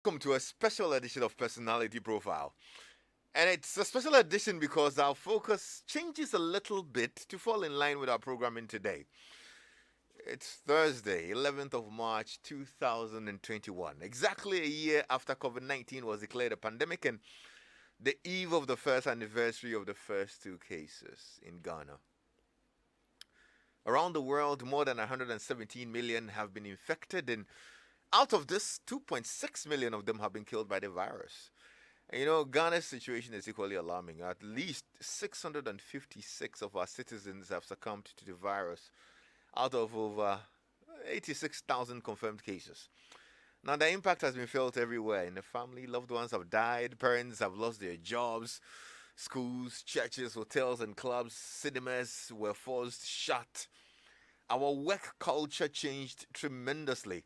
Welcome to a special edition of Personality Profile. And it's a special edition because our focus changes a little bit to fall in line with our programming today. It's Thursday, 11th of March 2021, exactly a year after COVID 19 was declared a pandemic and the eve of the first anniversary of the first two cases in Ghana. Around the world, more than 117 million have been infected, and out of this, 2.6 million of them have been killed by the virus. And Ghana's situation is equally alarming. At least 656 of our citizens have succumbed to the virus out of over 86,000 confirmed cases. Now, the impact has been felt everywhere. In the family, loved ones have died, parents have lost their jobs, schools, churches, hotels, and clubs, cinemas were forced shut. Our work culture changed tremendously.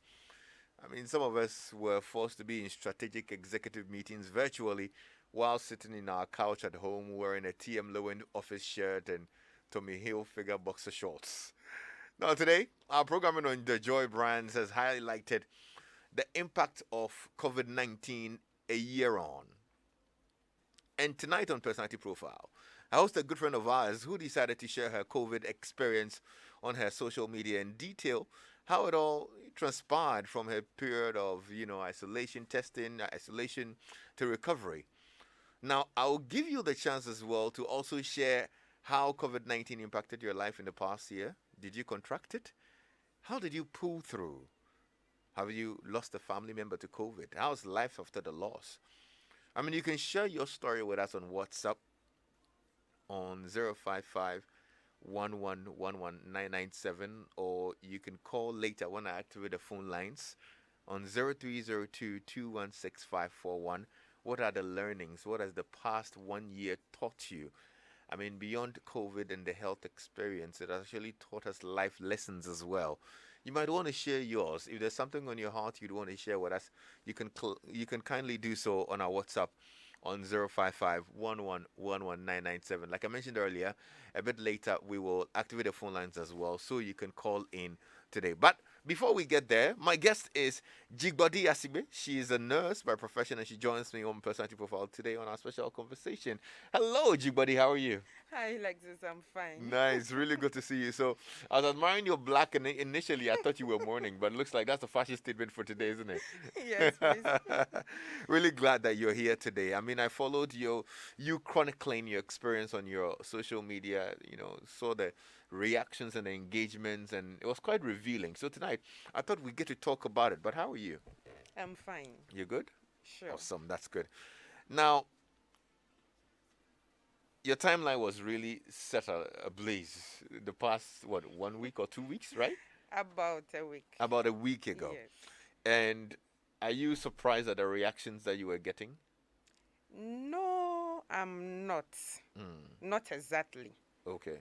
Some of us were forced to be in strategic executive meetings virtually while sitting in our couch at home wearing a TM Lowen office shirt and Tommy Hilfiger boxer shorts. Now, today, our programming on the Joy Brands has highlighted the impact of COVID 19 a year on. And tonight on Personality Profile, I host a good friend of ours who decided to share her COVID experience on her social media in detail, how it all transpired from her period of, isolation testing, isolation to recovery. Now, I'll give you the chance as well to also share how COVID 19 impacted your life in the past year. Did you contract it? How did you pull through? Have you lost a family member to COVID? How's life after the loss? You can share your story with us on WhatsApp on 055 1111997, or you can call later when I activate the phone lines on 0302216541. What are the learnings? What has the past 1 year taught you? Beyond COVID and the health experience, it actually taught us life lessons as well. You might want to share yours. If there's something on your heart you'd want to share with us, you can kindly do so on our WhatsApp on 055 Like I mentioned earlier, a bit later we will activate the phone lines as well so you can call in today. But before we get there, my guest is Dzigbordi Asigbe. She is a nurse by profession and she joins me on Personality Profile today on our special conversation. Hello, Dzigbordi. How are you? Hi, Lexis. I'm fine. Nice, really good to see you. So, I was admiring your black, and initially I thought you were mourning, but it looks like that's a fashion statement for today, isn't Yes, please. it? Really glad that you're here today. I followed you chronicling your experience on your social media. Saw the reactions and the engagements, and it was quite revealing. So tonight, I thought we'd get to talk about it. But how are you? I'm fine. You good? Sure. Awesome, that's good. Now, your timeline was really set ablaze the past, what, 1 week or 2 weeks, right? About a week. About a week ago. Yes. And are you surprised at the reactions that you were getting? No, I'm not. Hmm. Not exactly. Okay.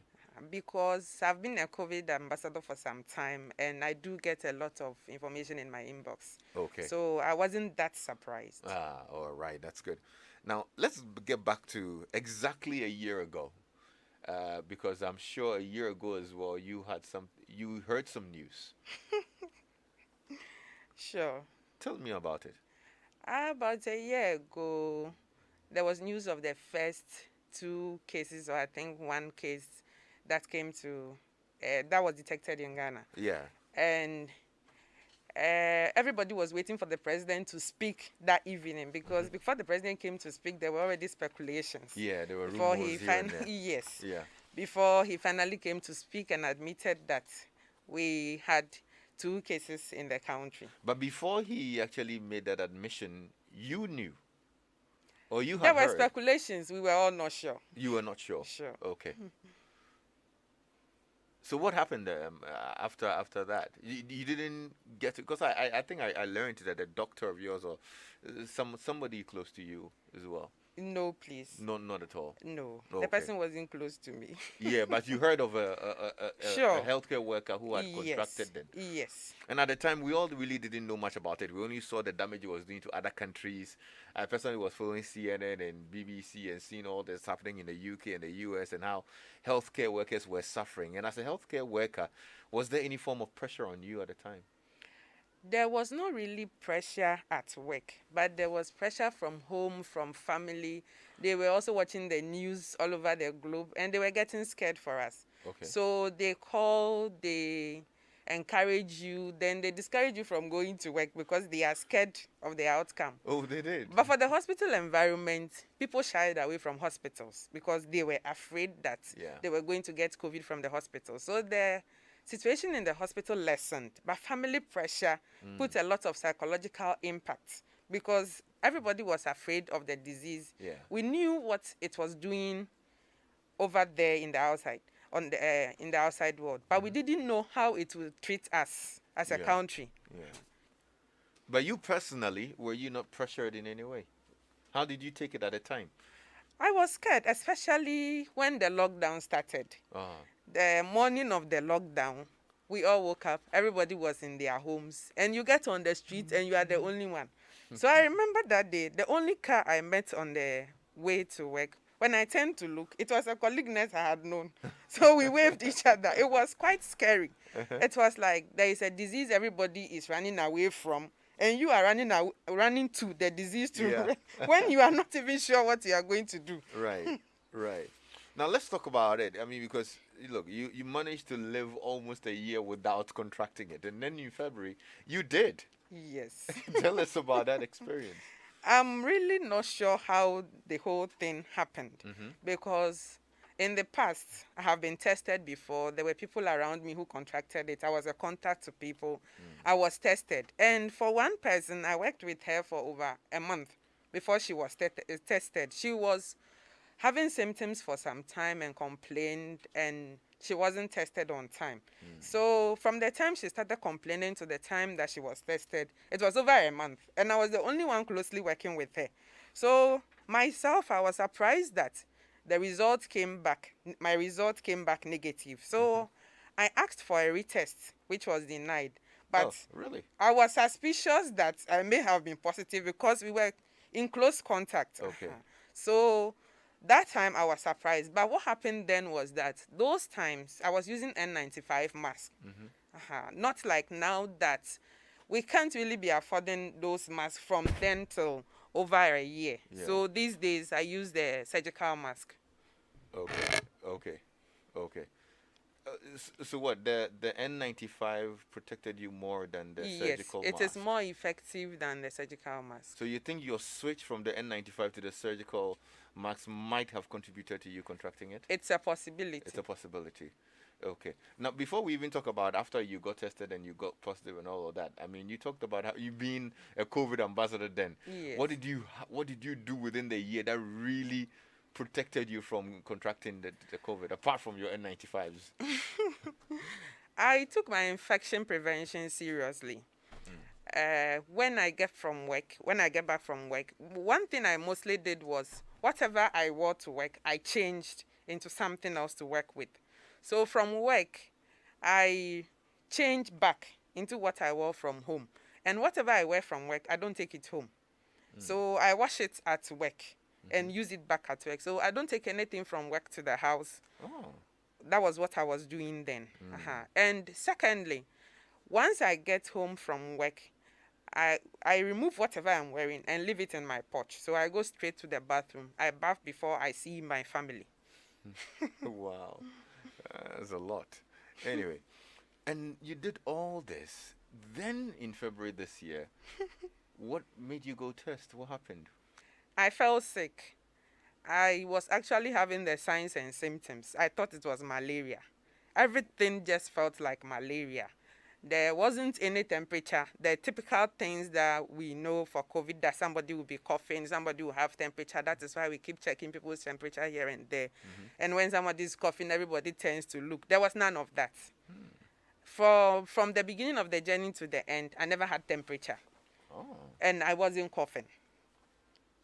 Because I've been a COVID ambassador for some time and I do get a lot of information in my inbox. Okay. So I wasn't that surprised. All right. That's good. Now, let's get back to exactly a year ago. Because I'm sure a year ago as well, you heard some news. Sure. Tell me about it. About a year ago, there was news of the first two cases, or I think one case that was detected in Ghana. Yeah. And everybody was waiting for the president to speak that evening because before the president came to speak, there were already speculations. Yeah, there were Before rumors he here and there. yes, Yeah. before he finally came to speak and admitted that we had two cases in the country. But before he actually made that admission, you knew, or you There had were heard. speculations. We were all not sure. You were not sure. Sure. Okay. So what happened after that? You didn't get to, because I think I learned that a doctor of yours or somebody close to you as well. No, please. Not at all. No. The Okay. person wasn't close to me. Yeah, but you heard of a Sure. healthcare worker who had Yes. contracted it. Yes. And at the time, we all really didn't know much about it. We only saw the damage it was doing to other countries. I personally was following CNN and BBC and seeing all this happening in the UK and the US and how healthcare workers were suffering. And as a healthcare worker, was there any form of pressure on you at the time? There was no really pressure at work, but there was pressure from home, from family. They were also watching the news all over the globe and they were getting scared for us. Okay. So they call, they encourage you, then they discourage you from going to work because they are scared of the outcome. Oh, they did. But for the hospital environment, people shied away from hospitals because they were afraid that Yeah. they were going to get COVID from the hospital. So the situation in the hospital lessened, but family pressure put a lot of psychological impact because everybody was afraid of the disease. Yeah. We knew what it was doing over there in the outside, in the outside world, but we didn't know how it will treat us as a Yeah. country. Yeah. But you personally, were you not pressured in any way? How did you take it at the time? I was scared, especially when the lockdown started. Ah. The morning of the lockdown, we all woke up, everybody was in their homes, and you get on the street and you are the only one. So I remember that day, the only car I met on the way to work, when I turned to look, it was a colleague nurse I had known. So we waved each other. It was quite scary. It was like there is a disease everybody is running away from, and you are running to the disease too, Yeah. when you are not even sure what you are going to do. Right. Right. Now let's talk about it. I mean, because look, you managed to live almost a year without contracting it, and then in February you did. Yes. Tell us about that experience. I'm really not sure how the whole thing happened because in the past, I have been tested before. There were people around me who contracted it. I was a contact to people. I was tested. And for one person, I worked with her for over a month before she was tested. She was having symptoms for some time and complained, and she wasn't tested on time. So from the time she started complaining to the time that she was tested, it was over a month. And I was the only one closely working with her. So myself, I was surprised that the result came back. My result came back negative. So I asked for a retest, which was denied. But Oh, really? I was suspicious that I may have been positive because we were in close contact. Okay. So that time I was surprised. But what happened then was that those times I was using N95 mask. Not like now that we can't really be affording those masks from then till over a year. Yeah. So these days I use the surgical mask. Okay. Okay. Okay. So what? The N95 protected you more than the surgical Yes, mask? it is more effective than the surgical mask. So you think your switch from the N95 to the surgical mask might have contributed to you contracting it? It's a possibility. It's a possibility. Okay. Now, before we even talk about after you got tested and you got positive and all of that, I mean, you talked about how you being a COVID ambassador then. Yes. What did you do within the year that really protected you from contracting the COVID, apart from your N95s? I took my infection prevention seriously. When I get back from work, one thing I mostly did was whatever I wore to work, I changed into something else to work with. So from work, I changed back into what I wore from home. And whatever I wear from work, I don't take it home. So I wash it at work and use it back at work. So I don't take anything from work to the house. Oh. That was what I was doing then. And secondly, once I get home from work, I remove whatever I'm wearing and leave it in my porch. So I go straight to the bathroom. I bath before I see my family. Wow. That's a lot. Anyway, and you did all this. Then in February this year, what made you go test? What happened? I felt sick. I was actually having the signs and symptoms. I thought it was malaria. Everything just felt like malaria. There wasn't any temperature. The typical things that we know for COVID, that somebody will be coughing, somebody will have temperature. That is why we keep checking people's temperature here and there. And when somebody is coughing, everybody tends to look. There was none of that. From the beginning of the journey to the end, I never had temperature. Oh. And I wasn't coughing.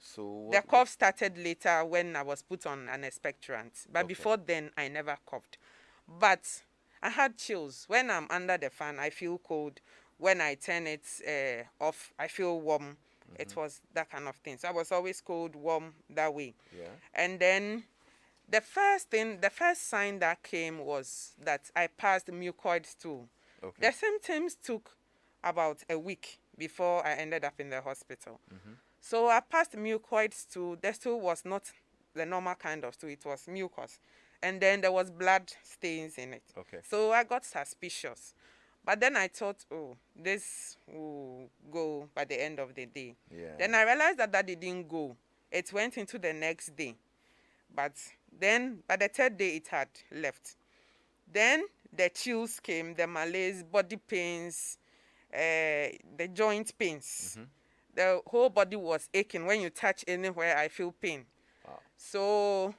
So The cough started later when I was put on an expectorant. But Okay. before then, I never coughed. But I had chills. When I'm under the fan, I feel cold. When I turn it off, I feel warm. It was that kind of thing. So I was always cold, warm, that way. Yeah. And then the first sign that came was that I passed mucoid stool. Okay. The symptoms took about a week before I ended up in the hospital. Mm-hmm. So I passed mucoid stool. The stool was not the normal kind of stool, it was mucus. And then there was blood stains in it. Okay. So I got suspicious. But then I thought, oh, this will go by the end of the day. Yeah. Then I realized that didn't go. It went into the next day. But then by the third day, it had left. Then the chills came, the malaise, body pains, the joint pains. Mm-hmm. The whole body was aching. When you touch anywhere, I feel pain. Wow. So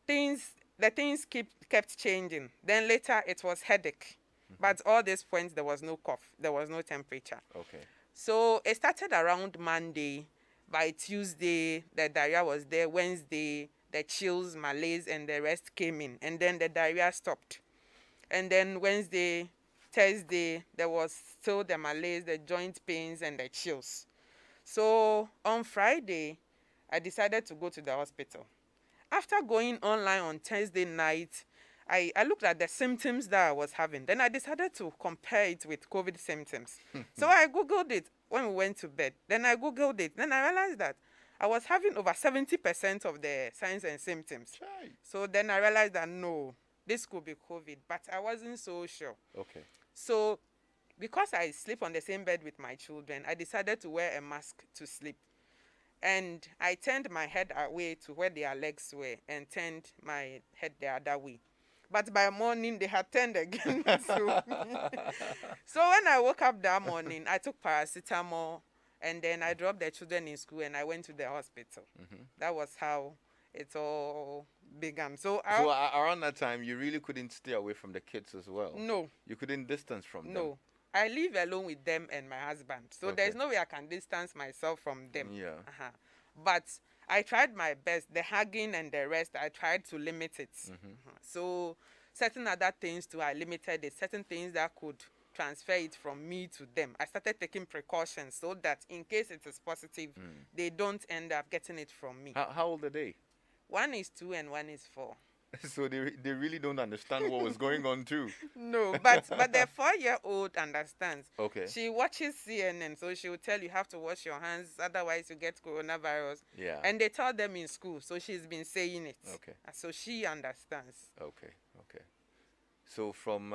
the things kept changing. Then later it was headache. Mm-hmm. But all these points there was no cough, there was no temperature. Okay. So it started around Monday. By Tuesday, the diarrhea was there. Wednesday, the chills, malaise, and the rest came in. And then the diarrhea stopped. And then Wednesday, Thursday, there was still the malaise, the joint pains, and the chills. So on Friday, I decided to go to the hospital. After going online on Thursday night, I looked at the symptoms that I was having. Then I decided to compare it with COVID symptoms. So I Googled it when we went to bed. Then I Googled it. Then I realized that I was having over 70% of the signs and symptoms. Right. So then I realized that no, this could be COVID, but I wasn't so sure. Okay. So because I sleep on the same bed with my children, I decided to wear a mask to sleep. And I turned my head away to where their legs were and turned my head the other way. But by morning, they had turned again to me. So when I woke up that morning, I took paracetamol, and then I dropped the children in school, and I went to the hospital. Mm-hmm. That was how it all began. So around that time, you really couldn't stay away from the kids as well? No. You couldn't distance from them? No. I live alone with them and my husband. So there's no way I can distance myself from them. Yeah. But I tried my best. The hugging and the rest, I tried to limit it. Mm-hmm. So certain other things too, I limited it. Certain things that could transfer it from me to them. I started taking precautions so that in case it is positive, they don't end up getting it from me. How old are they? One is 2 and one is 4. So they really don't understand what was going on too. No, but the 4-year-old understands. Okay. She watches CNN, so she will tell you have to wash your hands, otherwise you get coronavirus. Yeah. And they tell them in school, so she's been saying it. Okay. So she understands. Okay. So from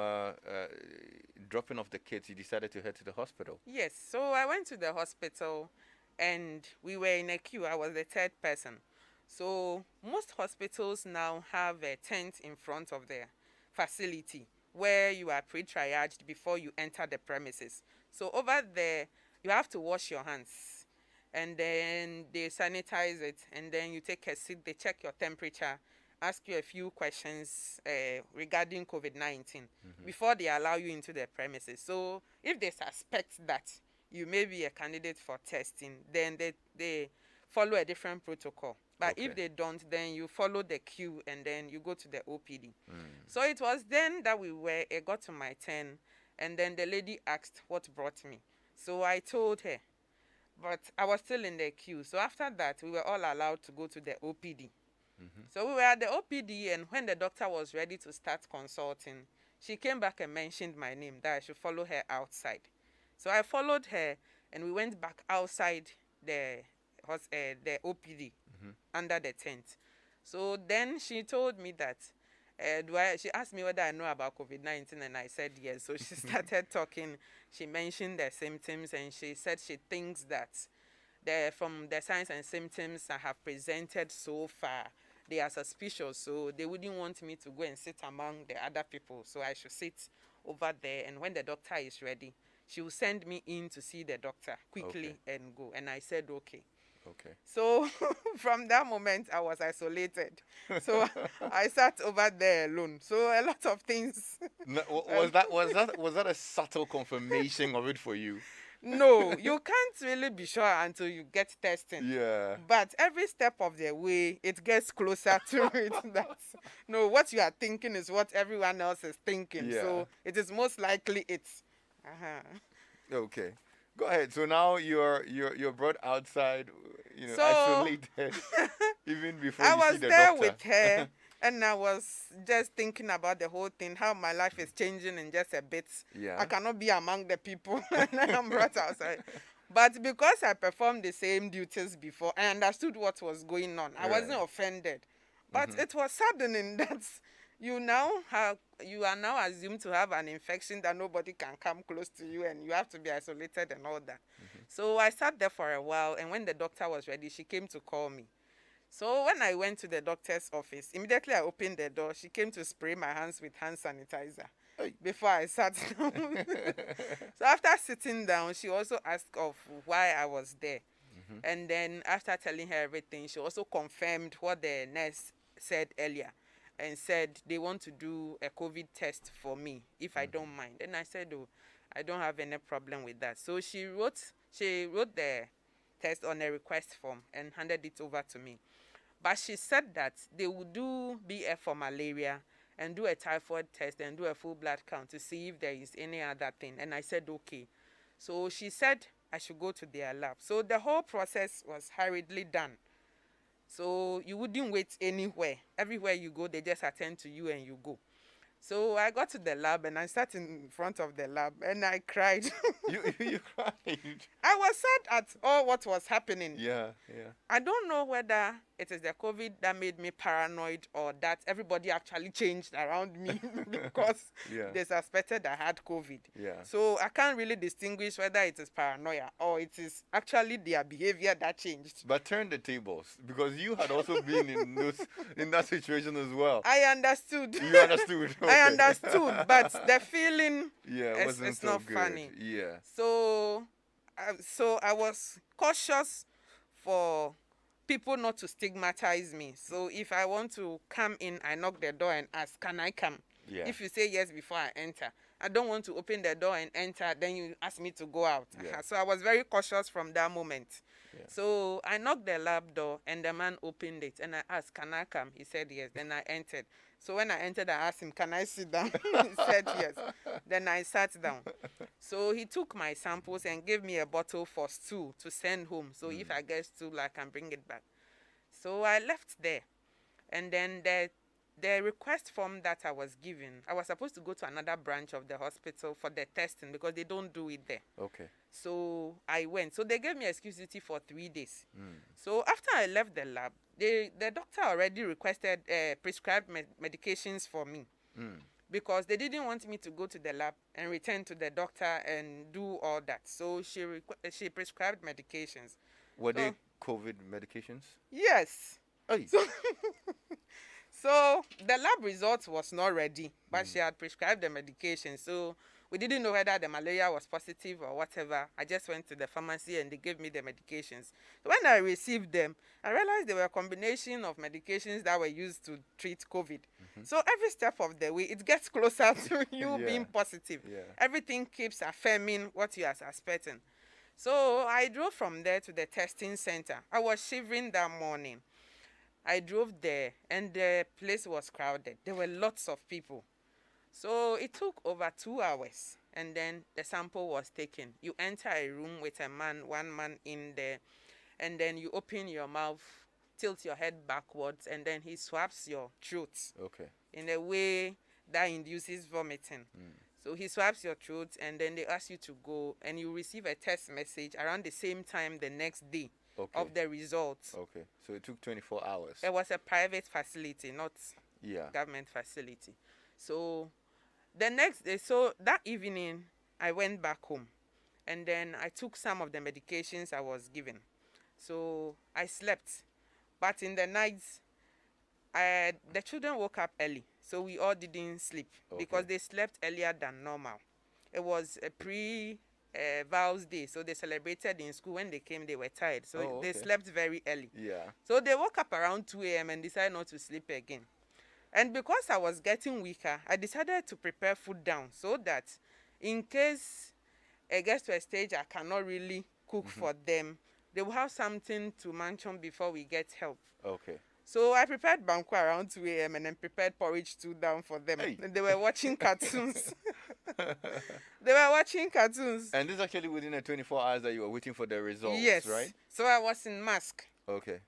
dropping off the kids, you decided to head to the hospital? Yes. So I went to the hospital, and we were in a queue. I was the third person. So most hospitals now have a tent in front of their facility where you are pre-triaged before you enter the premises. So over there, you have to wash your hands, and then they sanitize it, and then you take a seat, they check your temperature, ask you a few questions regarding COVID-19 before they allow you into the premises. So if they suspect that you may be a candidate for testing, then they follow a different protocol. But if they don't, then you follow the queue and then you go to the OPD. So it was then that it got to my turn, and then the lady asked what brought me. So I told her, but I was still in the queue. So after that, we were all allowed to go to the OPD. So we were at the OPD, and when the doctor was ready to start consulting, she came back and mentioned my name, that I should follow her outside. So I followed her, and we went back outside the OPD under the tent. So then she told me that, she asked me whether I know about COVID-19, and I said yes. So she started talking. She mentioned the symptoms, and she said she thinks that from the signs and symptoms I have presented so far, they are suspicious, so they wouldn't want me to go and sit among the other people. So I should sit over there, and when the doctor is ready, she will send me in to see the doctor quickly and go. And I said, okay. So from that moment, I was isolated. So I sat over there alone. So a lot of things. Was that a subtle confirmation of it for you? No, you can't really be sure until you get testing. Yeah. But every step of the way, it gets closer to it. No, what you are thinking is what everyone else is thinking. Yeah. So it is most likely it. Okay. Go ahead. So now you're brought outside, So, isolated, even before I you see was the there doctor. with her, And I was just thinking about the whole thing, how my life is changing in just a bit. Yeah. I cannot be among the people and I'm brought outside. But because I performed the same duties before, I understood what was going on. I wasn't Right. offended. But it was saddening that you are now assumed to have an infection that nobody can come close to you and you have to be isolated and all that. So I sat there for a while, and when the doctor was ready, she came to call me. So when I went to the doctor's office, immediately I opened the door. She came to spray my hands with hand sanitizer Hey. before I sat down. So after sitting down, she also asked of why I was there. And then after telling her everything, she also confirmed what the nurse said earlier and said they want to do a COVID test for me if I don't mind. And I said, oh, I don't have any problem with that. So she wrote the test on a request form and handed it over to me. But she said that they would do BF for malaria and do a typhoid test and do a full blood count to see if there is any other thing. And I said, okay. So she said I should go to their lab. So the whole process was hurriedly done. So you wouldn't wait anywhere. Everywhere you go, they just attend to you and you go. So I got to the lab and I sat in front of the lab and I cried. You cried. I was sad at all what was happening. Yeah. I don't know whether it is the COVID that made me paranoid or that everybody actually changed around me because Yeah. they suspected I had COVID. Yeah. So I can't really distinguish whether it is paranoia or it is actually their behavior that changed. But turn the tables, because you had also been in that situation as well. I understood. You understood. I Okay. understood, but the feeling Yeah, it wasn't it's so not good. funny. Yeah. So I was cautious for people not to stigmatize me. So if I want to come in, I knock the door and ask, can I come? Yeah. If you say yes before I enter, I don't want to open the door and enter, then you ask me to go out. Yeah. So I was very cautious from that moment. Yeah. So I knocked the lab door and the man opened it and I asked, can I come? He said yes. Then I entered. So when I entered, I asked him, can I sit down? He said yes. Then I sat down. So he took my samples and gave me a bottle for stool to send home. So if I get stool, I can bring it back. So I left there. And then the request form that I was given, I was supposed to go to another branch of the hospital for the testing because they don't do it there. Okay. So I went. So they gave me exclusivity for 3 days. So after I left the lab, the doctor already requested prescribed medications for me because they didn't want me to go to the lab and return to the doctor and do all that. So she prescribed medications. Were they COVID medications? Yes. Hey. So the lab results was not ready, but she had prescribed the medication. So we didn't know whether the malaria was positive or whatever. I just went to the pharmacy and they gave me the medications. So when I received them, I realized they were a combination of medications that were used to treat COVID. So every step of the way, it gets closer to you being positive. Yeah. Everything keeps affirming what you are suspecting. So I drove from there to the testing center. I was shivering that morning. I drove there and the place was crowded. There were lots of people. So it took over 2 hours and then the sample was taken. You enter a room with one man in there, and then you open your mouth, tilt your head backwards, and then he swabs your throat. Okay. In a way that induces vomiting. So he swabs your throat and then they ask you to go and you receive a text message around the same time the next day of the results. Okay. So it took 24 hours. It was a private facility, not Yeah. government facility. So the next day, so that evening, I went back home and then I took some of the medications I was given. So I slept. But in the nights, the children woke up early. So we all didn't sleep because they slept earlier than normal. It was a Vows Day, so they celebrated in school. When they came, they were tired. So they slept very early. Yeah. So they woke up around 2 a.m. and decided not to sleep again. And because I was getting weaker, I decided to prepare food down so that in case it gets to a stage I cannot really cook for them, they will have something to munch on before we get help. Okay. So I prepared banku around 2 a.m. and then prepared porridge stew down for them. Hey. And they were watching cartoons. They were watching cartoons. And this is actually within the 24 hours that you were waiting for the results, Yes. right? So I was in mask. Okay.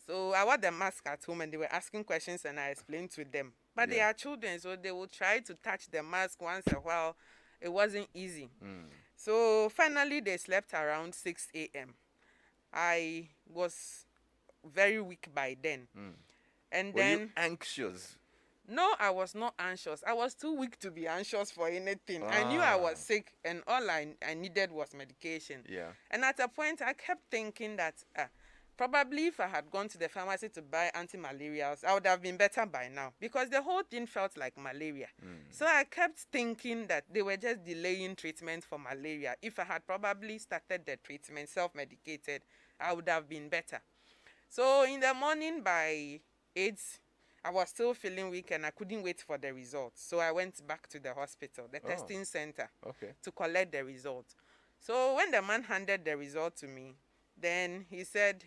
So I wore the mask at home and they were asking questions and I explained to them. But they Yeah. are children, so they will try to touch the mask once a while. It wasn't easy. So finally they slept around 6 a.m. I was very weak by then. And Were you then, anxious? no, I was not anxious. I was too weak to be anxious for anything. I knew I Ah. was sick and all I needed was medication. Yeah. And at a point, I kept thinking that probably if I had gone to the pharmacy to buy anti-malarials, I would have been better by now because the whole thing felt like malaria. So I kept thinking that they were just delaying treatment for malaria. If I had probably started the treatment, self-medicated, I would have been better. So in the morning by 8, I was still feeling weak and I couldn't wait for the results. So I went back to the hospital, the testing center, Okay. to collect the result. So when the man handed the result to me, then he said,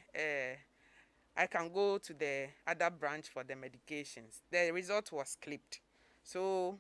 I can go to the other branch for the medications. The result was clipped. So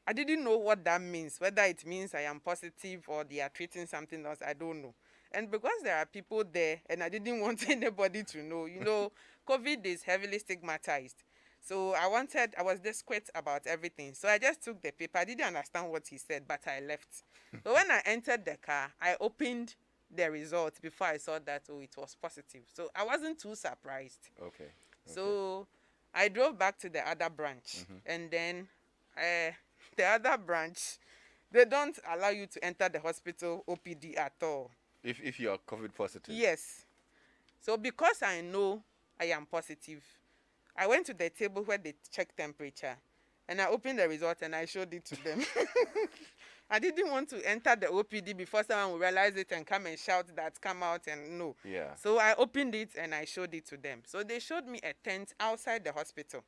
I didn't know what that means, whether it means I am positive or they are treating something else, I don't know. And because there are people there and I didn't want anybody to know, COVID is heavily stigmatized. So I was desperate about everything. So I just took the paper. I didn't understand what he said, but I left. So when I entered the car, I opened the result before I saw that, it was positive. So I wasn't too surprised. Okay. So I drove back to the other branch. And then the other branch, they don't allow you to enter the hospital OPD at all. If you are COVID positive. Yes. So because I know I am positive, I went to the table where they check temperature and I opened the result and I showed it to them. I didn't want to enter the OPD before someone will realize it and come and shout that, come out, and no. Yeah. So I opened it and I showed it to them. So they showed me a tent outside the hospital.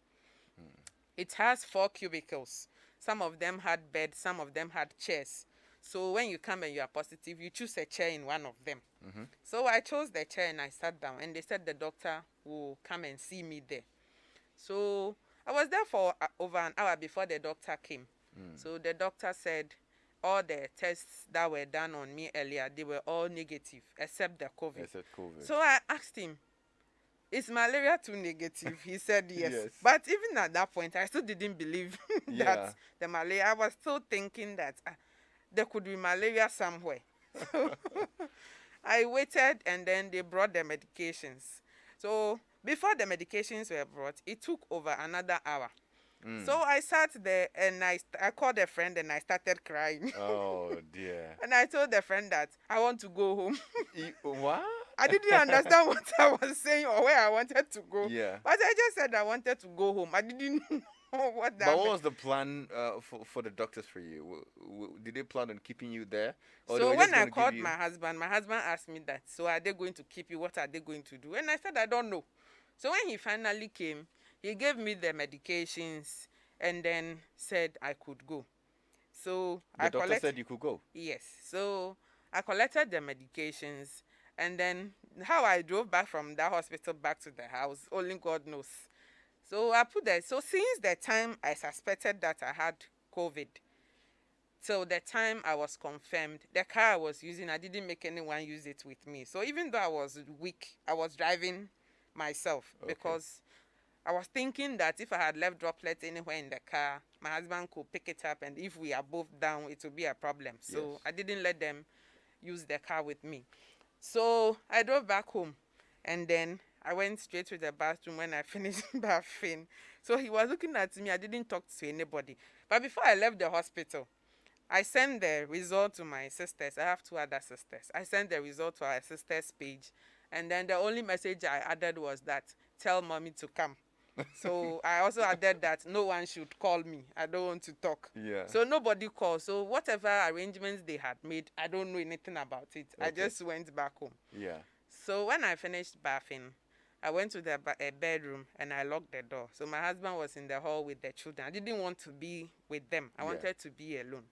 It has 4 cubicles. Some of them had beds, some of them had chairs. So when you come and you are positive, you choose a chair in one of them. So I chose the chair and I sat down and they said the doctor will come and see me there. So I was there for over an hour before the doctor came. So the doctor said all the tests that were done on me earlier, they were all negative except the COVID. Except COVID. So I asked him, is malaria too negative? He said yes. Yes. But even at that point, I still didn't believe Yeah. that the malaria, I was still thinking that there could be malaria somewhere. So I waited and then they brought the medications. So before the medications were brought, it took over another hour. So I sat there and I called a friend and I started crying. Oh dear. And I told the friend that I want to go home. What? I didn't understand what I was saying or where I wanted to go. Yeah. But I just said I wanted to go home. I didn't know what that But what meant. was the plan for the doctors for you? Did they plan on keeping you there? Or they So were when just I gonna give called you- my husband asked me that, so are they going to keep you? What are they going to do? And I said, I don't know. So when he finally came, he gave me the medications and then said I could go. So the doctor said you could go. Yes. So I collected the medications and then how I drove back from that hospital back to the house, only God knows. So I put that. So since the time I suspected that I had COVID, till the time I was confirmed, the car I was using, I didn't make anyone use it with me. So even though I was weak, I was driving myself because I was thinking that if I had left droplets anywhere in the car, my husband could pick it up, and if we are both down, it will be a problem. So Yes. I didn't let them use the car with me. So I drove back home, and then I went straight to the bathroom when I finished bathing. So he was looking at me. I didn't talk to anybody. But before I left the hospital, I sent the result to my sisters. I have 2 other sisters. I sent the result to our sisters' page. And then the only message I added was that, tell mommy to come. So I also added that no one should call me. I don't want to talk. Yeah. So nobody called. So whatever arrangements they had made, I don't know anything about it. I Okay. just went back home. Yeah. So when I finished bathing, I went to the bedroom and I locked the door. So my husband was in the hall with the children. I didn't want to be with them. I wanted to be alone.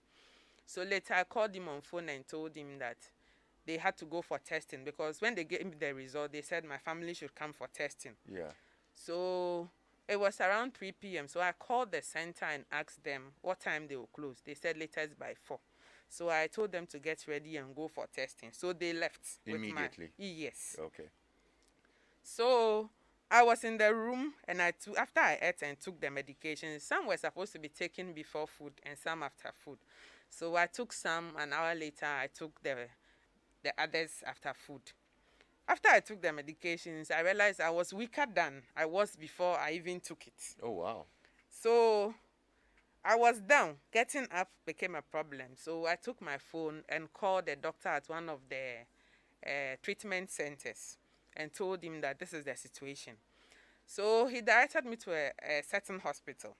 So later I called him on phone and told him that they had to go for testing because when they gave me the result, they said my family should come for testing. Yeah. So it was around 3 p.m. So I called the center and asked them what time they will close. They said latest by 4. So I told them to get ready and go for testing. So they left Immediately? Yes. Okay. So I was in the room and after I ate and took the medication, some were supposed to be taken before food and some after food. So I took some, an hour later I took the others after food. After I took the medications, I realized I was weaker than I was before I even took it. Oh, wow. So I was down. Getting up became a problem. So I took my phone and called the doctor at one of the treatment centers and told him that this is the situation. So he directed me to a certain hospital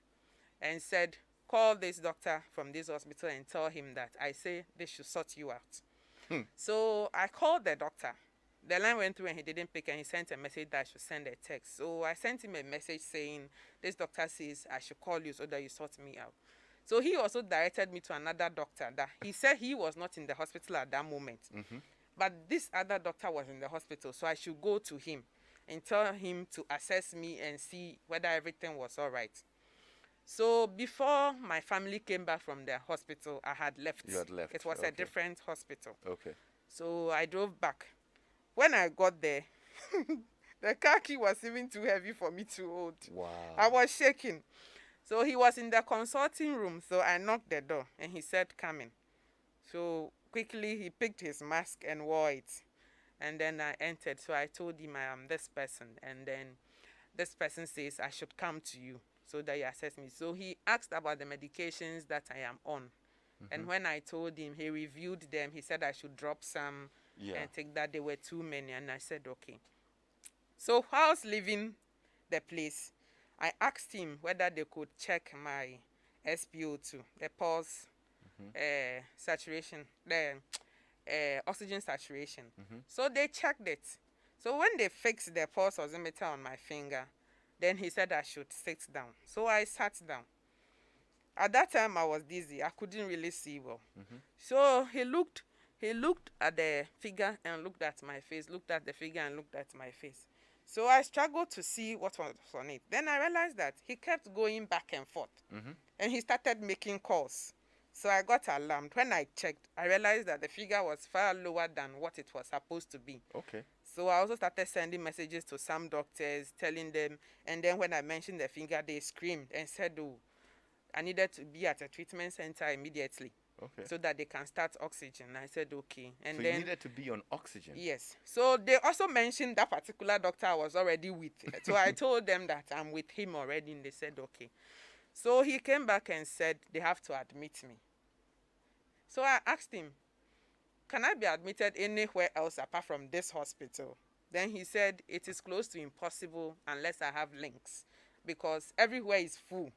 and said, call this doctor from this hospital and tell him that I say they should sort you out. So I called the doctor. The line went through and he didn't pick, and he sent a message that I should send a text. So I sent him a message saying, this doctor says I should call you so that you sort me out. So he also directed me to another doctor that he said he was not in the hospital at that moment. But this other doctor was in the hospital, so I should go to him and tell him to assess me and see whether everything was all right. So before my family came back from the hospital, I had left. You had left. It was a different hospital. Okay. So I drove back. When I got there, the car key was even too heavy for me to hold. Wow. I was shaking. So he was in the consulting room, so I knocked the door and he said, come in. So quickly he picked his mask and wore it. And then I entered. So I told him I am this person. And then this person says I should come to you so that you assess me. So he asked about the medications that I am on. And when I told him, he reviewed them. He said I should drop some and take that. There were too many. And I said, okay. So whilst leaving the place, I asked him whether they could check my SpO2, the pulse saturation, the oxygen saturation. So they checked it. So when they fixed the pulse oximeter on my finger, then he said I should sit down. So I sat down. At that time I was dizzy. I couldn't really see well. So he looked at the figure and looked at my face, looked at the figure and looked at my face. So I struggled to see what was on it. Then I realized that he kept going back and forth. And he started making calls. So I got alarmed. When I checked, I realized that the figure was far lower than what it was supposed to be. Okay. So I also started sending messages to some doctors, telling them. And then when I mentioned the finger, they screamed and said, oh, I needed to be at a treatment center immediately. Okay. So that they can start oxygen. I said, okay. And so then you needed to be on oxygen? Yes. So they also mentioned that particular doctor I was already with. So I told them that I'm with him already, and they said, okay. So he came back and said they have to admit me. So I asked him, can I be admitted anywhere else apart from this hospital? Then he said, it is close to impossible unless I have links, because everywhere is full.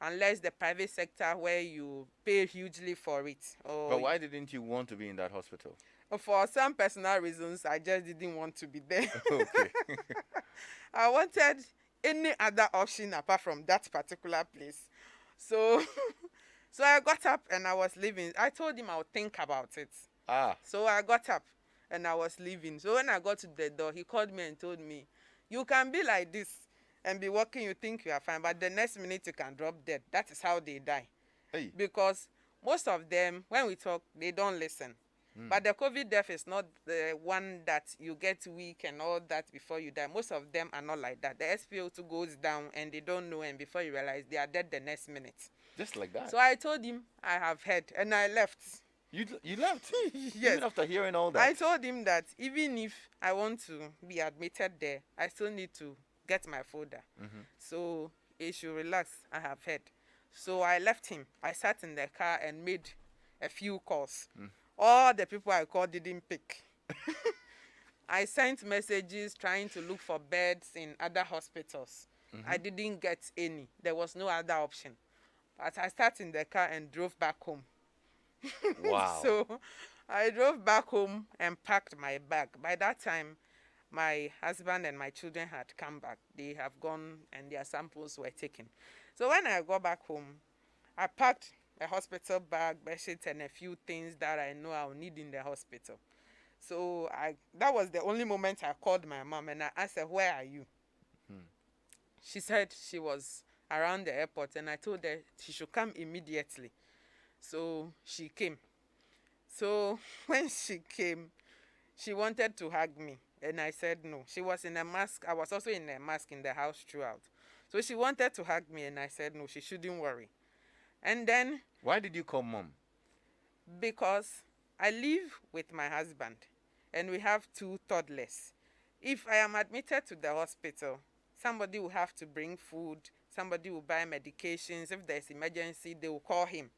Unless the private sector where you pay hugely for it. But why didn't you want to be in that hospital? For some personal reasons, I just didn't want to be there. Okay. I wanted any other option apart from that particular place. So, so I got up and I was leaving. I told him I would think about it. So I got up and I was leaving. So when I got to the door, he called me and told me, you can be like this and be walking, you think you are fine, but the next minute you can drop dead. That is how they die. Hey. Because most of them, when we talk, they don't listen. But the COVID death is not the one that you get weak and all that before you die. Most of them are not like that. The SpO2 goes down and they don't know, and before you realize, they are dead the next minute. Just like that? So I told him I have heard, and I left. You left? Yes. Even after hearing all that? I told him that even if I want to be admitted there, I still need to get my folder. So he should relax. I have heard. So I left him. I sat in the car and made a few calls. All the people I called didn't pick. I sent messages trying to look for beds in other hospitals. I didn't get any. There was no other option. But I sat in the car and drove back home. Wow. So I drove back home and packed my bag. By that time, my husband and my children had come back. They have gone and their samples were taken. So when I got back home, I packed a hospital bag, bedsheets, and a few things that I know I'll need in the hospital. So that was the only moment I called my mom and I asked her, where are you? She said she was around the airport, and I told her she should come immediately. So she came. So when she came, she wanted to hug me. And I said no. She was in a mask. I was also in a mask in the house throughout. So she wanted to hug me, and I said no, she shouldn't worry. And then, Why did you call mom? because I live with my husband, and we have 2 toddlers. If I am admitted to the hospital, somebody will have to bring food, somebody will buy medications. If there's emergency, they will call him.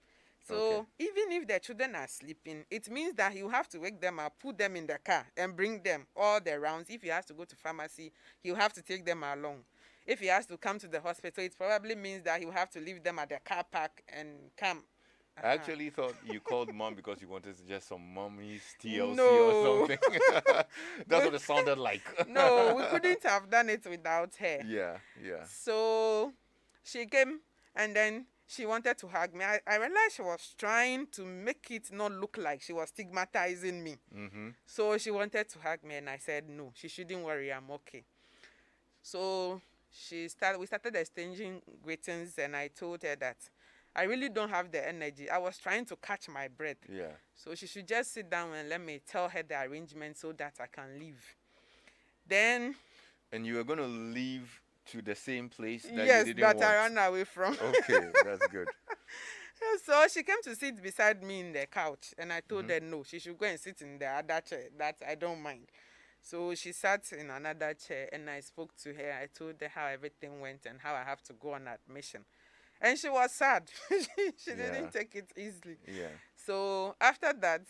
So Okay. even if the children are sleeping, it means that he'll have to wake them up, put them in the car, and bring them all the rounds. If he has to go to pharmacy, he'll have to take them along. If he has to come to the hospital, it probably means that he'll have to leave them at the car park and come. I actually thought you called mom because you wanted just some mommy's TLC or No. something. That's what it sounded like. No, we couldn't have done it without her. Yeah, yeah. So she came, and then she wanted to hug me. I realized she was trying to make it not look like she was stigmatizing me. Mm-hmm. So she wanted to hug me, and I said no, she shouldn't worry, I'm okay. So we started exchanging greetings, and I told her that I really don't have the energy. I was trying to catch my breath. Yeah. So she should just sit down and let me tell her the arrangement so that I can leave. Then, And you were going to leave to the same place that yes, you didn't that I want. ran away from. Okay, that's good. So she came to sit beside me in the couch, and I told Mhm. her no, she should go and sit in the other chair. That I don't mind. So she sat in another chair, and I spoke to her. I told her how everything went and how I have to go on admission. And she was sad. She Yeah. didn't take it easily. Yeah. So after that,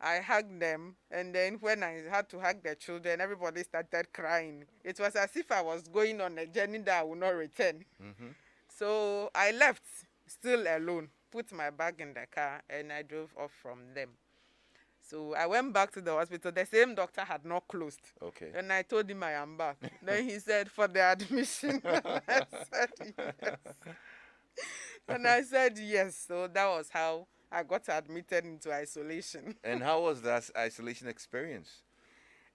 I hugged them, and then when I had to hug the children, everybody started crying. It was as if I was going on a journey that I would not return. Mm-hmm. So I left, still alone, put my bag in the car, and I drove off from them. So I went back to the hospital. The same doctor had not closed. Okay. And I told him I am back. Then he said, for the admission. I said yes. And I said yes. So that was how I got admitted into isolation. And how was that isolation experience?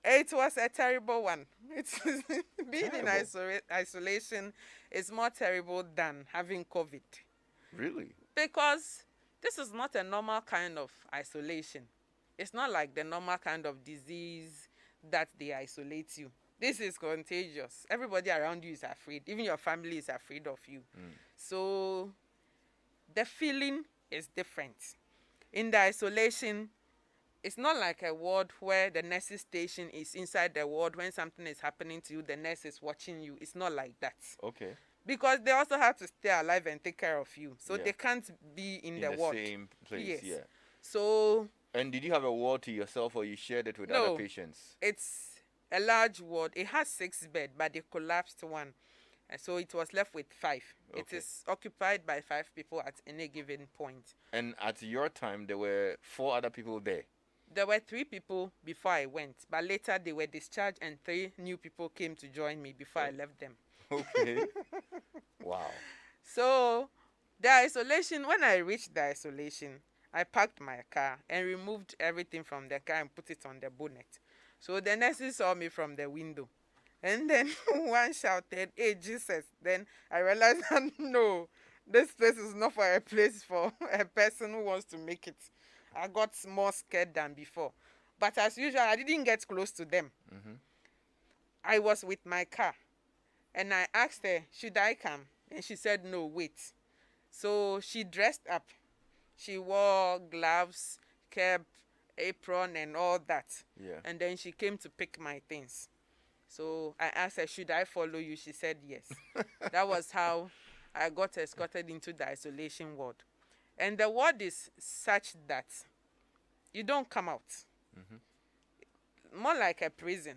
It was a terrible one. It's being in Terrible. isolation is more terrible than having COVID, Really? because this is not a normal kind of isolation. It's not like the normal kind of disease that they isolate you. This is contagious. Everybody around you is afraid. Even your family is afraid of you. So the feeling is different. In the isolation, it's not like a ward where the nurse's station is inside the ward. When something is happening to you, the nurse is watching you. It's not like that. Okay. Because they also have to stay alive and take care of you. So Yeah. they can't be in In the the ward. same place, Yes. yeah. So And did you have a ward to yourself or you shared it with No. other patients? it's a large ward. It has 6 beds, but they collapsed one. And so it was left with 5. It Okay. is occupied by 5 people at any given point. And at your time, there were 4 other people there. There were 3 people before I went, but later they were discharged and 3 new people came to join me before I left them. Okay. Wow. So the isolation, when I reached the isolation, I parked my car and removed everything from the car and put it on the bonnet. So the nurses saw me from the window. And then one shouted, "Hey, Jesus." Then I realized that no, this place is not for a place for a person who wants to make it. I got more scared than before. But as usual, I didn't get close to them. Mm-hmm. I was with my car. And I asked her, should I come? And she said, no, wait. So she dressed up. She wore gloves, cap, apron, and all that. Yeah. And then she came to pick my things. So I asked her, should I follow you? She said yes. That was how I got escorted into the isolation ward. And the ward is such that you don't come out. More like a prison.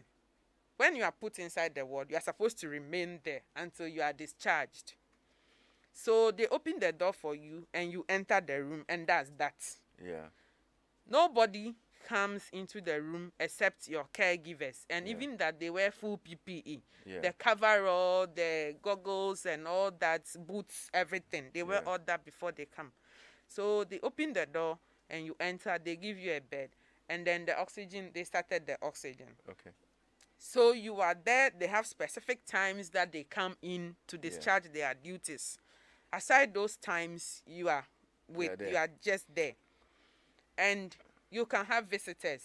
When you are put inside the ward, you are supposed to remain there until you are discharged. So they open the door for you and you enter the room, and that's that. Yeah. Nobody comes into the room except your caregivers, and Yeah. even that they wear full PPE. Yeah. The coverall, the goggles and all that, boots, everything. They wear Yeah. all that before they come. So they open the door and you enter, they give you a bed, and then the oxygen, they started the oxygen. Okay. So you are there, they have specific times that they come in to discharge their duties. Aside those times, you are there. you are just there. And you can have visitors,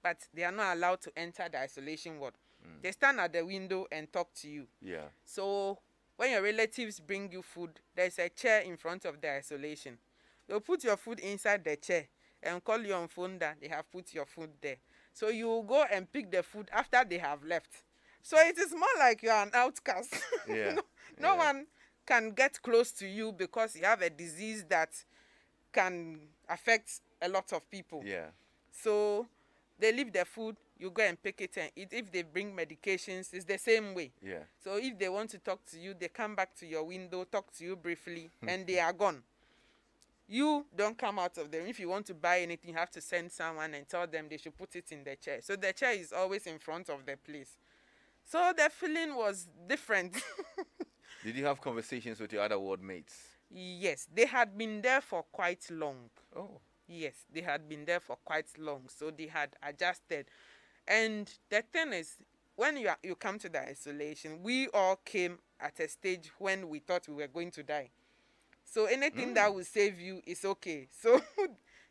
but they are not allowed to enter the isolation ward. They stand at the window and talk to you. Yeah. So when your relatives bring you food, there's a chair in front of the isolation. They'll put your food inside the chair and call you on phone that they have put your food there. So you will go and pick the food after they have left. So it is more like you are an outcast. Yeah. No one can get close to you because you have a disease that can affect a lot of people. Yeah. So they leave the food, you go and pick it and eat. If they bring medications, it's the same way. Yeah. So if they want to talk to you, they come back to your window, talk to you briefly, and they are gone. You don't come out of them. If you want to buy anything, you have to send someone and tell them they should put it in the chair. So the chair is always in front of the place. So the feeling was different. Did you have conversations with your other ward mates? Yes, they had been there for quite long. Oh. Yes, they had been there for quite long. So they had adjusted. And the thing is, when you come to the isolation, we all came at a stage when we thought we were going to die. So anything that will save you is okay. So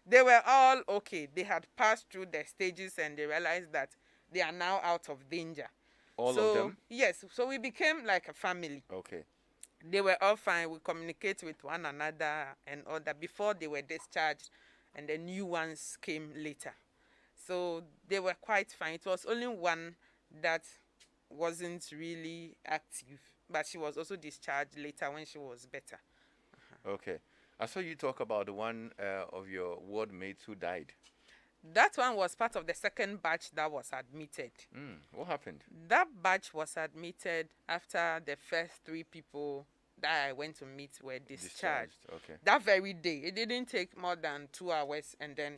they were all okay. They had passed through the stages and they realized that they are now out of danger. All of them? Yes. So we became like a family. Okay. They were all fine. We communicate with one another and all that before they were discharged, and the new ones came later. So they were quite fine. It was only one that wasn't really active, but she was also discharged later when she was better. Okay. I saw you talk about the one of your ward mates who died. That one was part of the second batch that was admitted. What happened? That batch was admitted after the first 3 people that I went to meet were discharged. Okay. That very day. It didn't take more than 2 hours and then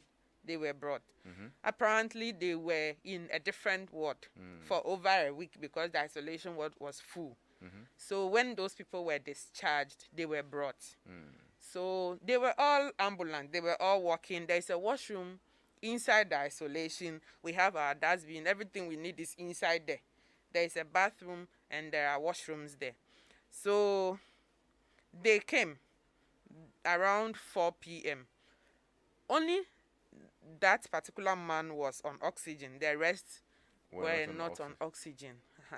they were brought. Apparently, they were in a different ward for over a week because the isolation ward was full. So when those people were discharged, they were brought. So they were all ambulant. They were all walking. There's a washroom inside the isolation. We have our dustbin. Everything we need is inside there. There is a bathroom and there are washrooms there. So they came around 4 p.m. Only that particular man was on oxygen. The rest were not on oxygen.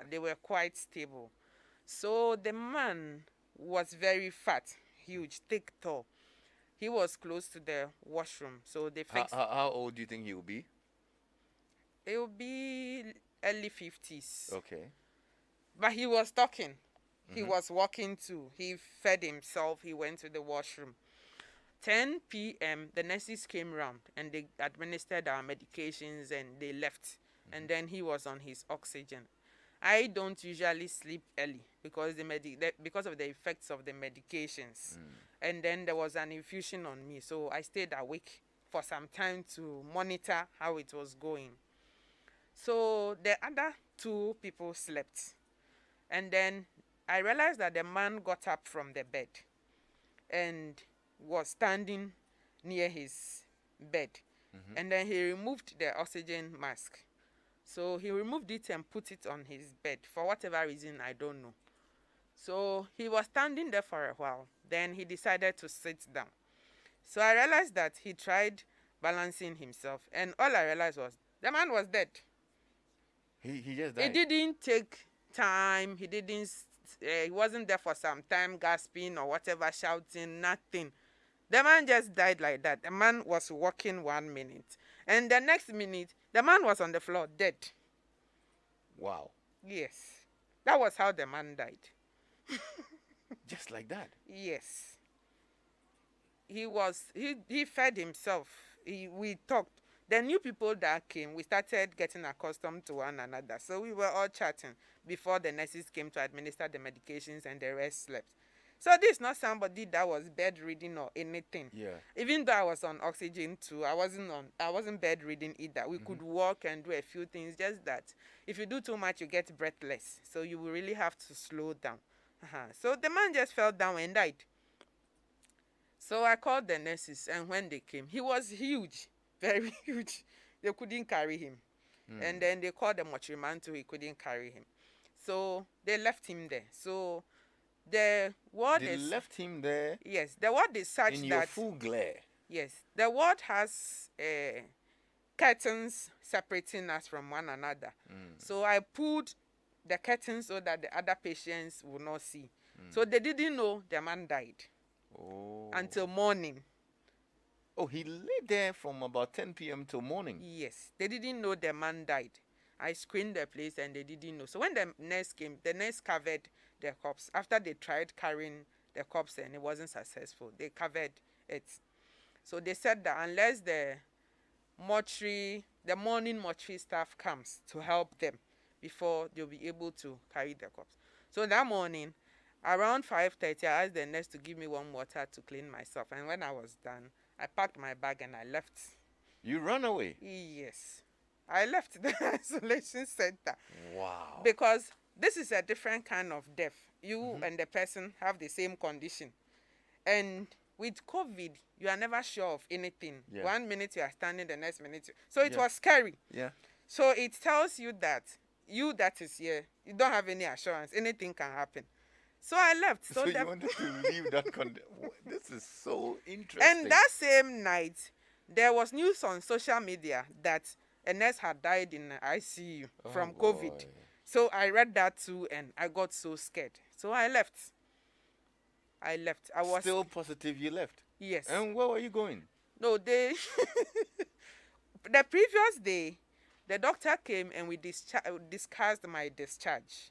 They were quite stable. So the man was very fat, huge, thick, tall. He was close to the washroom. So they fixed. How old do you think he will be? It will be early 50s. Okay. But he was talking. He was walking too. He fed himself. He went to the washroom. 10 p.m., the nurses came round and they administered our medications and they left. And then he was on his oxygen. I don't usually sleep early because because of the effects of the medications. And then there was an infusion on me. So I stayed awake for some time to monitor how it was going. So the other 2 people slept. And then I realized that the man got up from the bed and was standing near his bed. And then he removed the oxygen mask. So he removed it and put it on his bed. For whatever reason, I don't know. So he was standing there for a while. Then he decided to sit down. So I realized that he tried balancing himself. And all I realized was the man was dead. He just died. It didn't take time. He wasn't there for some time gasping or whatever, shouting, nothing. The man just died like that. The man was walking 1 minute. And the next minute, the man was on the floor, dead. Wow. Yes. That was how the man died. Just like that? Yes. He fed himself. We talked. The new people that came, we started getting accustomed to one another. So we were all chatting before the nurses came to administer the medications and the rest slept. So this is not somebody that was bedridden or anything. Yeah. Even though I was on oxygen too, I wasn't bedridden either. We could walk and do a few things. Just that if you do too much, you get breathless. So you will really have to slow down. So the man just fell down and died. So I called the nurses, and when they came, he was huge, very huge. They couldn't carry him. And then they called the mortuary man too. He couldn't carry him. So they left him there. So the ward They left him there. Yes, the ward is such in that your full glare. yes, the ward has curtains separating us from one another. So I pulled the curtains so that the other patients would not see. So they didn't know the man died until morning. Oh, he lay there from about 10 p.m. till morning. Yes, they didn't know the man died. I screened the place and they didn't know. So when the nurse came, the nurse covered the corpse. After they tried carrying the corpse and it wasn't successful, they covered it. So they said that unless the morning mortuary staff comes to help them before they'll be able to carry the corpse. So that morning, around 5:30, I asked the nurse to give me warm water to clean myself. And when I was done, I packed my bag and I left. You run away? Yes. I left the isolation center. Wow. Because this is a different kind of death. You and the person have the same condition. And with COVID, you are never sure of anything. Yeah. 1 minute you are standing, the next minute. So it Yeah. was scary. Yeah. So it tells you that you that is here, you don't have any assurance. Anything can happen. So I left. So you wanted to leave that This is so interesting. And that same night, there was news on social media that a nurse had died in the ICU from COVID. boy. So I read that too and I got so scared. So I left. I was still positive you left? Yes. And where were you going? No, they the previous day, the doctor came and we discussed my discharge.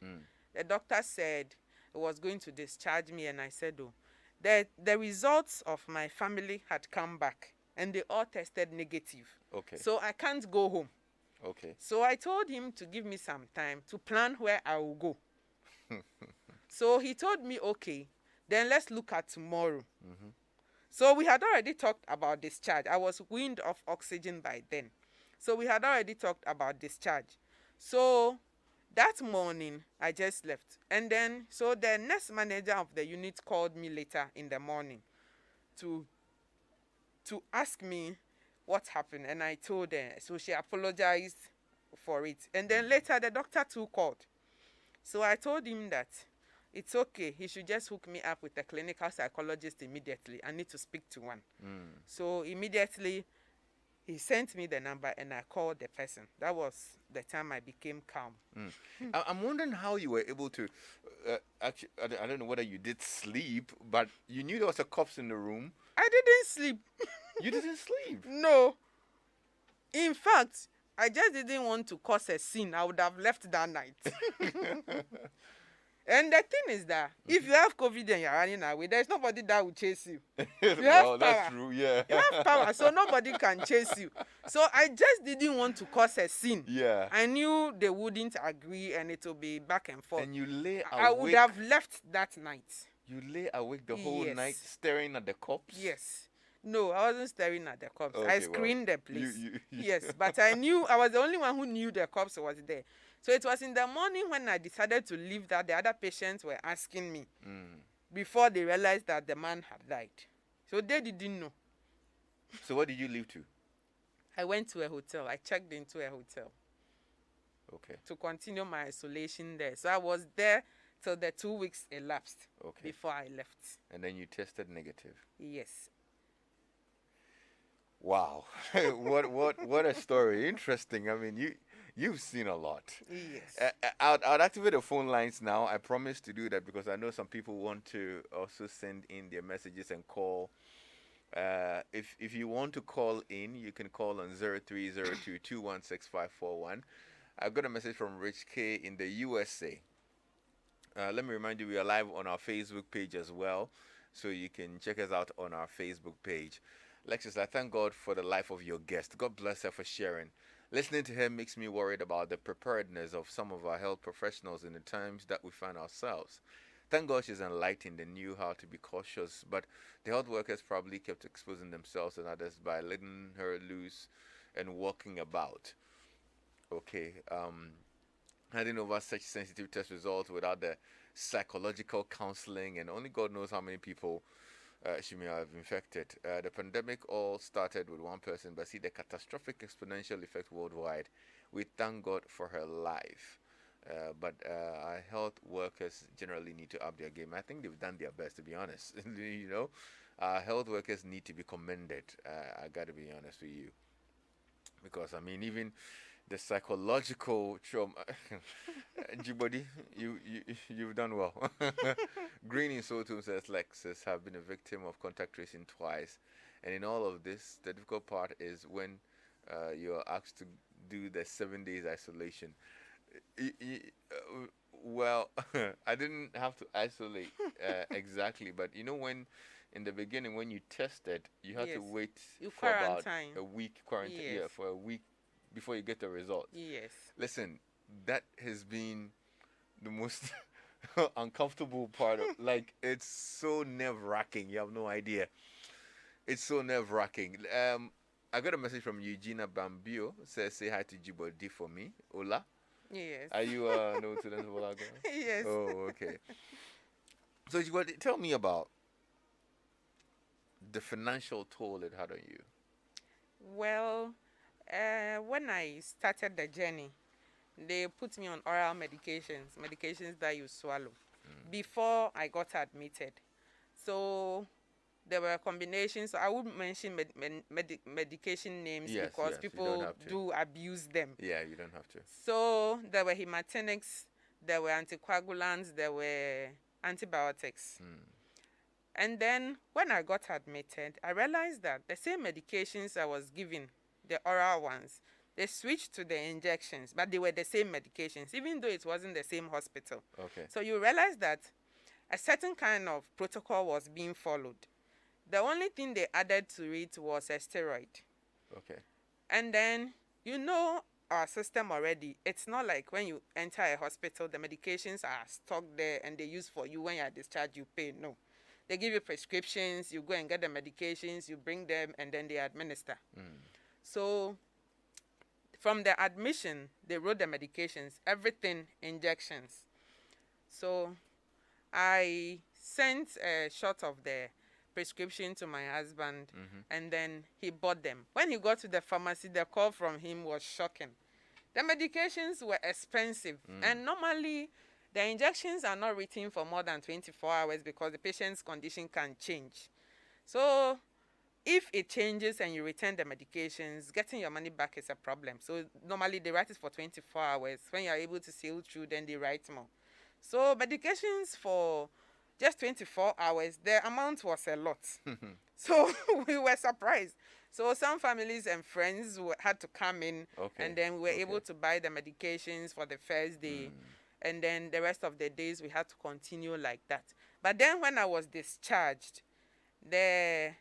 The doctor said he was going to discharge me and I said, oh, the results of my family had come back and they all tested negative. Okay. So I can't go home. Okay. So I told him to give me some time to plan where I will go. So he told me, okay, then let's look at tomorrow. So we had already talked about discharge. I was weaned off oxygen by then. So we had already talked about discharge. So that morning, I just left. And then, so the nurse manager of the unit called me later in the morning to ask me what happened. And I told her. So she apologized for it. And then later, the doctor too called. So I told him that it's okay. He should just hook me up with a clinical psychologist immediately. I need to speak to one. So immediately, he sent me the number and I called the person. That was the time I became calm. I'm wondering how you were able to, actually, I don't know whether you did sleep, but you knew there was a corpse in the room. I didn't sleep. You didn't sleep? No. In fact, I just didn't want to cause a scene. I would have left that night. And the thing is that if you have COVID and you're running away, there's nobody that will chase you. You have power. That's true, yeah. You have power, so nobody can chase you. So I just didn't want to cause a scene. Yeah. I knew they wouldn't agree and it would be back and forth. And you lay awake. I would have left that night. You lay awake the whole Yes. night staring at the corpse? Yes. No, I wasn't staring at the corpse. Okay, I screened the place. you- Yes, but I knew I was the only one who knew the corpse was there. So it was in the morning when I decided to leave that the other patients were asking me before they realized that the man had died. So they didn't know. So what did you leave to? I went to a hotel. I checked into a hotel Okay. to continue my isolation there. So I was there till the 2 weeks elapsed before I left. And then you tested negative. Yes. Wow. what a story. Interesting. I mean, you've seen a lot. Yes. I'll activate the phone lines now. I promise to do that because I know some people want to also send in their messages and call. If you want to call in, you can call on 0302-216-541. I've got a message from Rich K in the USA. Let me remind you, we are live on our Facebook page as well, so you can check us out on our Facebook page. Lexis, I thank God for the life of your guest. God bless her for sharing. Listening to her makes me worried about the preparedness of some of our health professionals in the times that we find ourselves. Thank God she's enlightened and knew how to be cautious, but the health workers probably kept exposing themselves and others by letting her loose and walking about. Okay, handing over such sensitive test results without the psychological counseling, and only God knows how many people she may have infected. The pandemic all started with one person, but see the catastrophic exponential effect worldwide. We thank God for her life. But our health workers generally need to up their game. I think they've done their best, to be honest. You know, health workers need to be commended. I got to be honest with you. Because I mean, even the psychological trauma. Dzigbordi, you've done well. Green in Soto says Lexis have been a victim of contact tracing twice, and in all of this, the difficult part is when you're asked to do the 7 days isolation. Y- y- well, I didn't have to isolate exactly, but you know when in the beginning when you tested, you had to Yes. wait You for about quarantine. a week quarantine. Yes. Yeah, for a week before you get the results. Yes. Listen, that has been the most uncomfortable part of, like, it's so nerve wracking. You have no idea. It's so nerve wracking. I got a message from Eugenia Bambio. Says say hi to Dzigbordi for me. Hola. Yes. Are you no student of Olago? Yes. Oh, okay. So Dzigbordi, tell me about the financial toll it had on you. Well, when I started the journey, they put me on oral medications that you swallow, before I got admitted. So there were combinations. I wouldn't mention medication names Yes, because yes, you don't people have to. do abuse them. Yeah, you don't have to. So there were hematinics, there were anticoagulants, there were antibiotics. And then when I got admitted, I realized that the same medications I was given, the oral ones, they switched to the injections, but they were the same medications, even though it wasn't the same hospital. Okay. So you realize that a certain kind of protocol was being followed. The only thing they added to it was a steroid. Okay. And then, our system already. It's not like when you enter a hospital, the medications are stocked there and they use for you when you are discharged, you pay. No. They give you prescriptions, you go and get the medications, you bring them, and then they administer. So from the admission, they wrote the medications, everything injections. So I sent a shot of the prescription to my husband, and then he bought them. When he got to the pharmacy, the call from him was shocking. The medications were expensive, and normally the injections are not written for more than 24 hours because the patient's condition can change. So if it changes and you return the medications, getting your money back is a problem. So normally they write it for 24 hours. When you're able to sail through, then they write more. So medications for just 24 hours, the amount was a lot. So we were surprised. So some families and friends had to come in, and then we were able to buy the medications for the first day. And then the rest of the days we had to continue like that. But then when I was discharged, the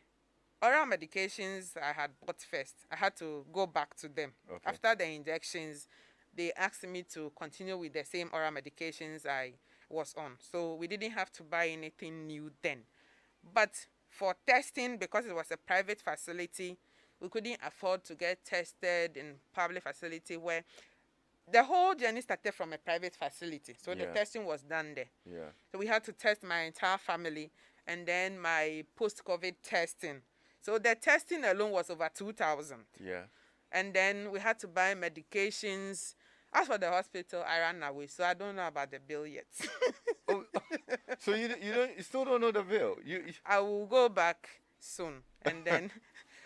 oral medications I had bought first, I had to go back to them. After the injections, they asked me to continue with the same oral medications I was on. So we didn't have to buy anything new then. But for testing, because it was a private facility, we couldn't afford to get tested in public facility where the whole journey started from a private facility. So the testing was done there. So we had to test my entire family and then my post-COVID testing. So the testing alone was over 2,000. And then we had to buy medications. As for the hospital, I ran away, so I don't know about the bill yet. Oh, so you still don't know the bill. I will go back soon, and then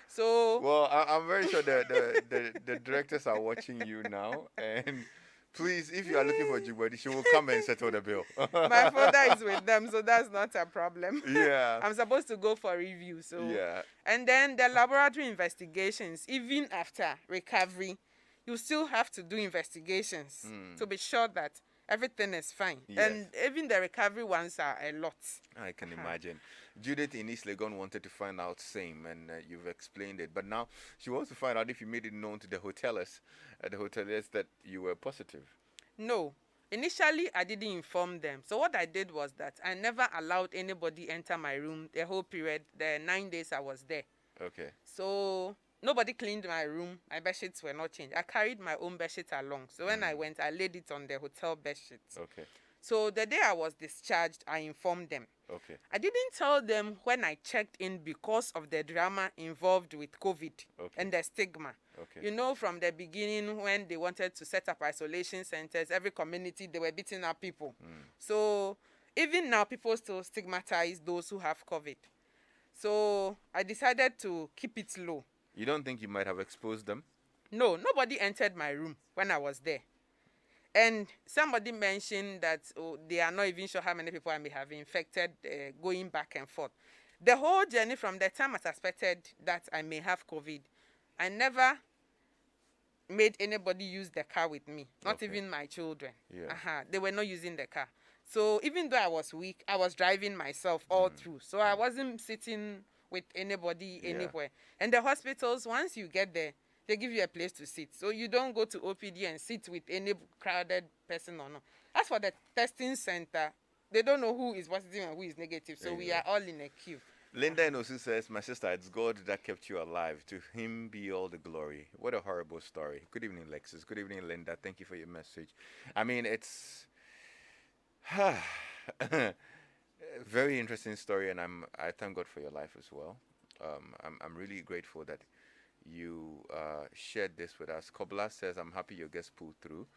so. Well, I'm very sure the directors are watching you now, and please, if you are looking for Dzigbordi, she will come and settle the bill. My father is with them, so that's not a problem. Yeah. I'm supposed to go for review, so. Yeah. And then the laboratory investigations, even after recovery, you still have to do investigations to be sure that everything is fine. Yes. And even the recovery ones are a lot. I can imagine. Judith in East Legon wanted to find out same, and you've explained it. But now she wants to find out if you made it known to the hoteliers that you were positive. No. Initially, I didn't inform them. So what I did was that I never allowed anybody enter my room the whole period, the 9 days I was there. Okay. So nobody cleaned my room. My bed sheets were not changed. I carried my own bed sheet along. So when I went, I laid it on the hotel bed sheets. Okay. So the day I was discharged, I informed them. Okay. I didn't tell them when I checked in because of the drama involved with COVID and the stigma. Okay. You know, from the beginning when they wanted to set up isolation centers, every community, they were beating up people. So even now, people still stigmatize those who have COVID. So I decided to keep it low. You don't think you might have exposed them? No, nobody entered my room when I was there. And somebody mentioned that they are not even sure how many people I may have infected going back and forth. The whole journey from the time I suspected that I may have COVID, I never made anybody use the car with me, not even my children. Yeah. They were not using the car. So even though I was weak, I was driving myself all through. So I wasn't sitting with anybody anywhere. And the hospitals, once you get there, they give you a place to sit. So you don't go to OPD and sit with any crowded person or not. As for the testing center, they don't know who is positive and who is negative. So we are all in a queue. Linda Inosu says, my sister, it's God that kept you alive. To him be all the glory. What a horrible story. Good evening, Lexis. Good evening, Linda. Thank you for your message. I mean, it's very interesting story, and I thank God for your life as well. I'm really grateful that you shared this with us. Kobla says, I'm happy your guest pulled through.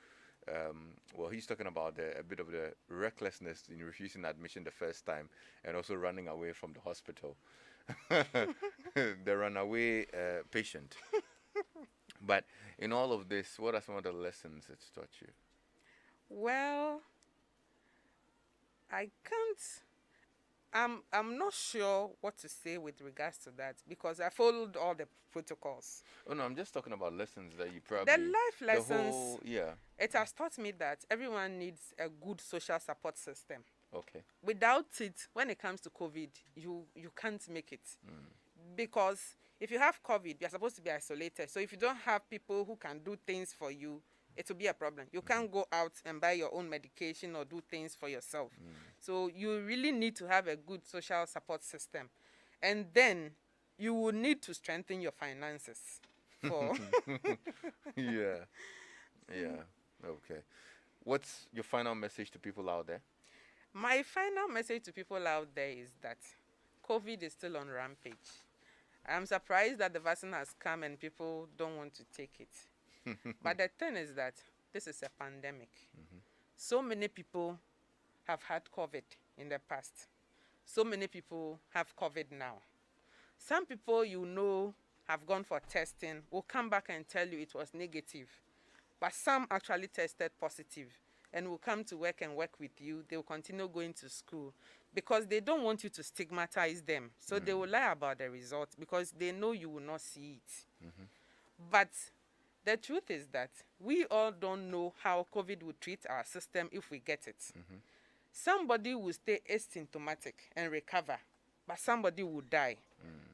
Well, he's talking about a bit of the recklessness in refusing admission the first time and also running away from the hospital. The runaway patient. But in all of this, what are some of the lessons it's taught you? Well, I can't. I'm not sure what to say with regards to that because I followed all the protocols. Oh no, I'm just talking about lessons that you probably The life lessons. yeah. It has taught me that everyone needs a good social support system. Okay. Without it, when it comes to COVID, you can't make it. Because if you have COVID, you're supposed to be isolated. So if you don't have people who can do things for you, it will be a problem. You can't go out and buy your own medication or do things for yourself. So you really need to have a good social support system. And then you will need to strengthen your finances. For Yeah. Yeah. Okay. What's your final message to people out there? My final message to people out there is that COVID is still on rampage. I'm surprised that the vaccine has come and people don't want to take it. But the thing is that this is a pandemic. So many people have had COVID in the past. So many people have COVID now. Some people have gone for testing will come back and tell you it was negative. But some actually tested positive and will come to work and work with you. They will continue going to school because they don't want you to stigmatize them. So they will lie about the result because they know you will not see it. But the truth is that we all don't know how COVID will treat our system if we get it. Somebody will stay asymptomatic and recover, but somebody will die.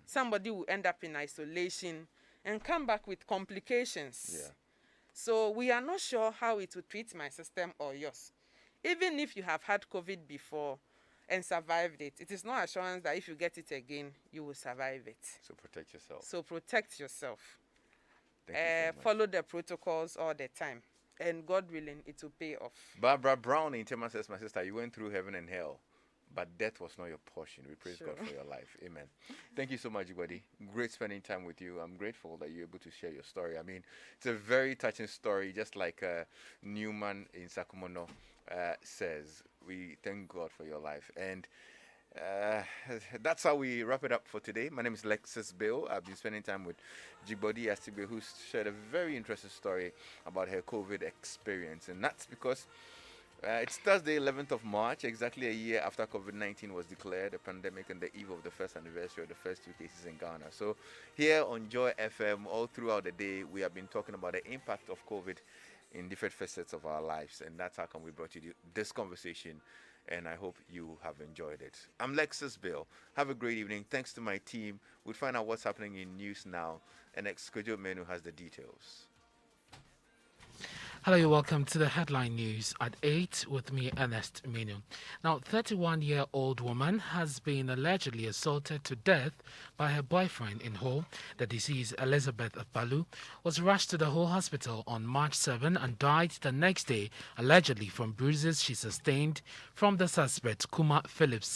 Somebody will end up in isolation and come back with complications. Yeah. So we are not sure how it will treat my system or yours. Even if you have had COVID before and survived it, it is no assurance that if you get it again, you will survive it. So protect yourself. So protect yourself. Thank you so much. Follow the protocols all the time. And God willing, it will pay off. Barbara Brown in Tema says, my sister, you went through heaven and hell, but death was not your portion. We praise God for your life. Amen. Thank you so much, Dzigbordi. Great spending time with you. I'm grateful that you're able to share your story. I mean, it's a very touching story, just like Newman in Sakumono says. We thank God for your life. And that's how we wrap it up for today. My name is Lexis Bill. I've been spending time with Dzigbordi Asigbe, who's shared a very interesting story about her COVID experience. And that's because it's Thursday, 11th of March, exactly a year after COVID-19 was declared a pandemic and the eve of the first anniversary of the first 2 cases in Ghana. So here on Joy FM, all throughout the day, we have been talking about the impact of COVID in different facets of our lives. And that's how come we brought you this conversation. And I hope you have enjoyed it. I'm Lexis Bill. Have a great evening. Thanks to my team. We'll find out what's happening in news now. And Exquisite Menu has the details. Hello, you're welcome to the headline news at 8 with me, Ernest Menu. Now, 31-year-old woman has been allegedly assaulted to death by her boyfriend in Ho. The deceased, Elizabeth Balu, was rushed to the Ho hospital on March 7 and died the next day, allegedly from bruises she sustained from the suspect, Kuma Phillips.